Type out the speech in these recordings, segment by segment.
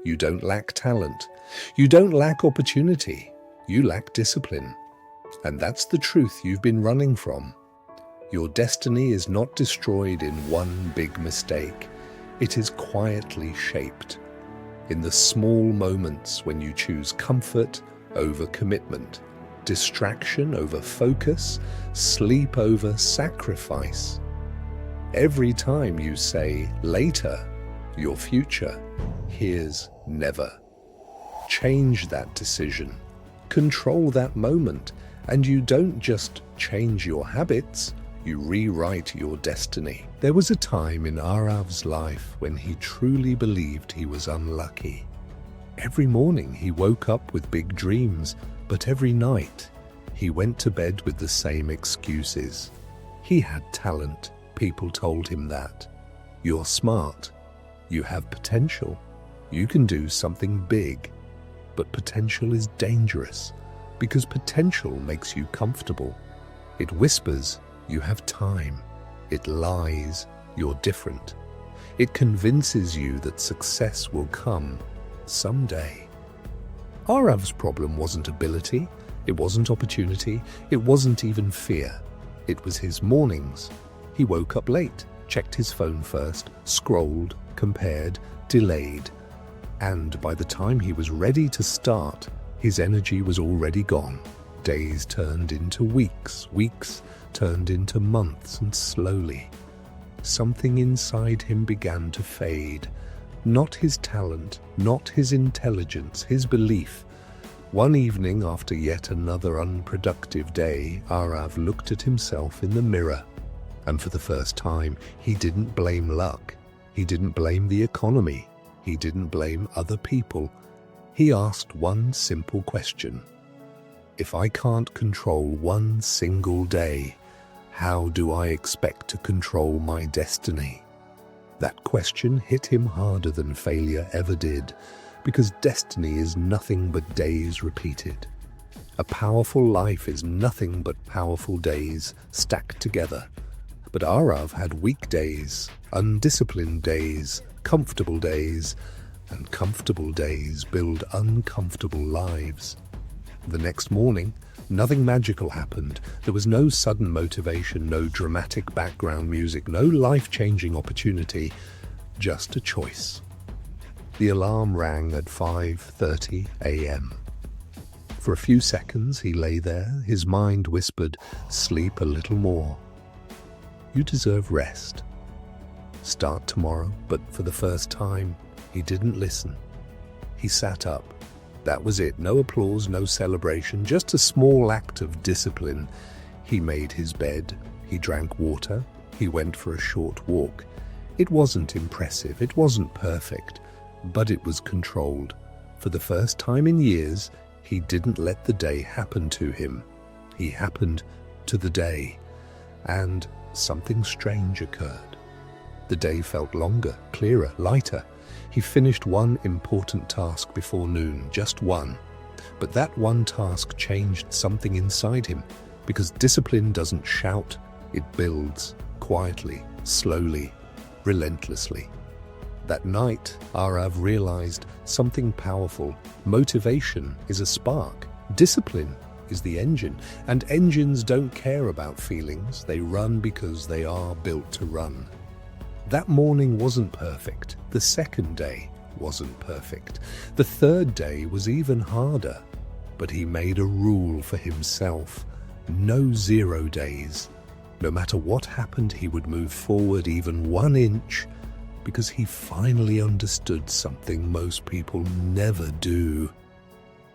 You don't lack talent. You don't lack opportunity. You lack discipline. And that's the truth you've been running from. Your destiny is not destroyed in one big mistake. It is quietly shaped in the small moments when you choose comfort over commitment, distraction over focus, sleep over sacrifice. Every time you say later, your future, here's never. Change that decision, control that moment, and you don't just change your habits, you rewrite your destiny. There was a time in Arav's life when he truly believed he was unlucky. Every morning he woke up with big dreams, but every night he went to bed with the same excuses. He had talent, people told him that. You're smart, you have potential, you can do something big. But potential is dangerous because potential makes you comfortable. It whispers, you have time. It lies, you're different. It convinces you that success will come someday. Arav's problem wasn't ability, it wasn't opportunity, it wasn't even fear. It was his mornings. He woke up late, checked his phone first, scrolled, compared, delayed. And by the time he was ready to start, his energy was already gone. Days turned into weeks, weeks turned into months, and slowly, something inside him began to fade. Not his talent, not his intelligence, his belief. One evening, after yet another unproductive day, Arav looked at himself in the mirror. And for the first time, he didn't blame luck. He didn't blame the economy. He didn't blame other people. He asked one simple question. If I can't control one single day, how do I expect to control my destiny? That question hit him harder than failure ever did, because destiny is nothing but days repeated. A powerful life is nothing but powerful days stacked together. But Arav had weak days, undisciplined days, comfortable days, and comfortable days build uncomfortable lives. The next morning, nothing magical happened. There was no sudden motivation, no dramatic background music, no life-changing opportunity, just a choice. The alarm rang at 5:30 a.m. For a few seconds he lay there, his mind whispered, "Sleep a little more. You deserve rest. Start tomorrow." But for the first time, he didn't listen. He sat up. That was it. No applause, no celebration, just a small act of discipline. He made his bed, he drank water, he went for a short walk. It wasn't impressive, it wasn't perfect, but it was controlled. For the first time in years, he didn't let the day happen to him. He happened to the day. And something strange occurred. The day felt longer, clearer, lighter. He finished one important task before noon, just one. But that one task changed something inside him, because discipline doesn't shout, it builds, quietly, slowly, relentlessly. That night, Arav realized something powerful. Motivation is a spark. Discipline is the engine. And engines don't care about feelings. They run because they are built to run. That morning wasn't perfect. The second day wasn't perfect. The third day was even harder. But he made a rule for himself. No 0 days. No matter what happened, he would move forward even 1 inch, because he finally understood something most people never do.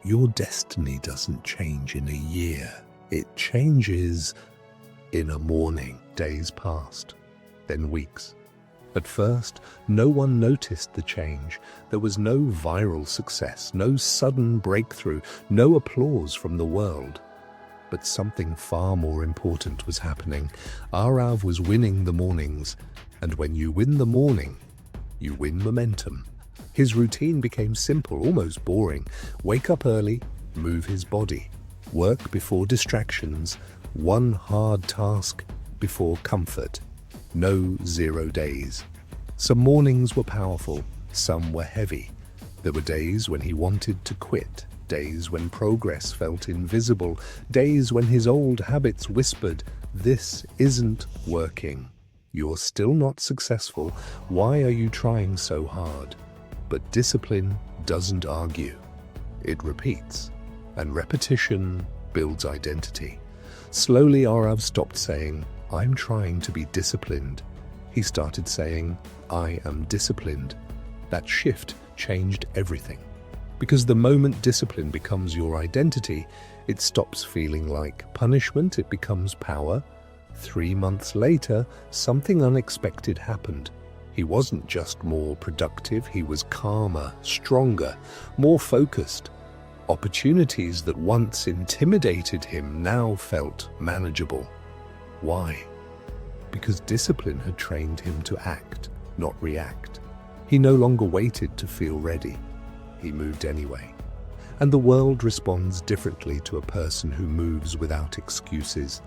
Your destiny doesn't change in a year. It changes in a morning. Days passed, then weeks. At first, no one noticed the change. There was no viral success, no sudden breakthrough, no applause from the world. But something far more important was happening. Arav was winning the mornings, and when you win the morning, you win momentum. His routine became simple, almost boring. Wake up early, move his body. Work before distractions, one hard task before comfort. No 0 days. Some mornings were powerful, some were heavy. There were days when he wanted to quit, days when progress felt invisible, days when his old habits whispered, "This isn't working. You're still not successful. Why are you trying so hard?" But discipline doesn't argue. It repeats, and repetition builds identity. Slowly, Arav stopped saying, "I'm trying to be disciplined." He started saying, "I am disciplined." That shift changed everything. Because the moment discipline becomes your identity, it stops feeling like punishment, it becomes power. 3 months later, something unexpected happened. He wasn't just more productive, he was calmer, stronger, more focused. Opportunities that once intimidated him now felt manageable. Why? Because discipline had trained him to act, not react. He no longer waited to feel ready. He moved anyway. And the world responds differently to a person who moves without excuses.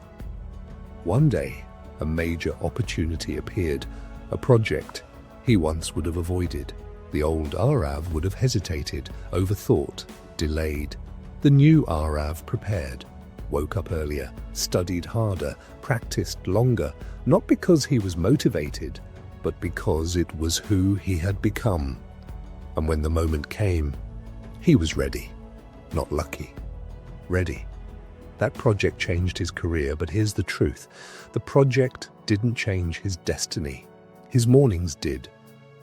One day, a major opportunity appeared, a project he once would have avoided. The old Arav would have hesitated, overthought, delayed. The new Arav prepared, woke up earlier, studied harder, practiced longer, not because he was motivated, but because it was who he had become. And when the moment came, he was ready, not lucky, ready. That project changed his career, but here's the truth. The project didn't change his destiny. His mornings did.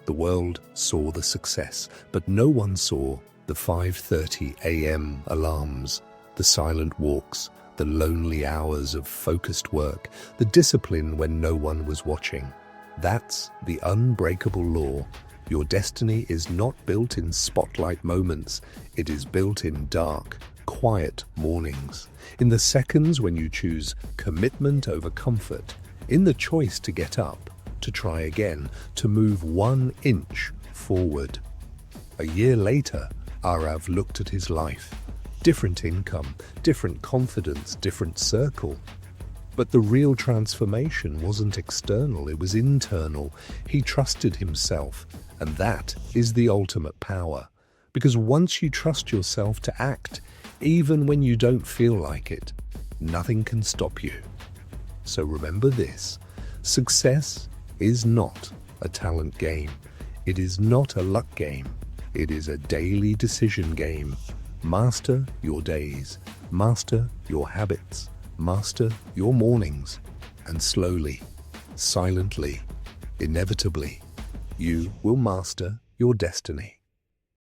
The world saw the success, but no one saw the 5:30 a.m. alarms, the silent walks, the lonely hours of focused work, the discipline when no one was watching. That's the unbreakable law. Your destiny is not built in spotlight moments. It is built in dark, quiet mornings, in the seconds when you choose commitment over comfort, in the choice to get up, to try again, to move 1 inch forward. A year later, Arav looked at his life. Different income, different confidence, different circle. But the real transformation wasn't external, it was internal. He trusted himself, and that is the ultimate power. Because once you trust yourself to act, even when you don't feel like it, nothing can stop you. So remember this, success is not a talent game. It is not a luck game. It is a daily decision game. Master your days, master your habits, master your mornings, and slowly, silently, inevitably, you will master your destiny.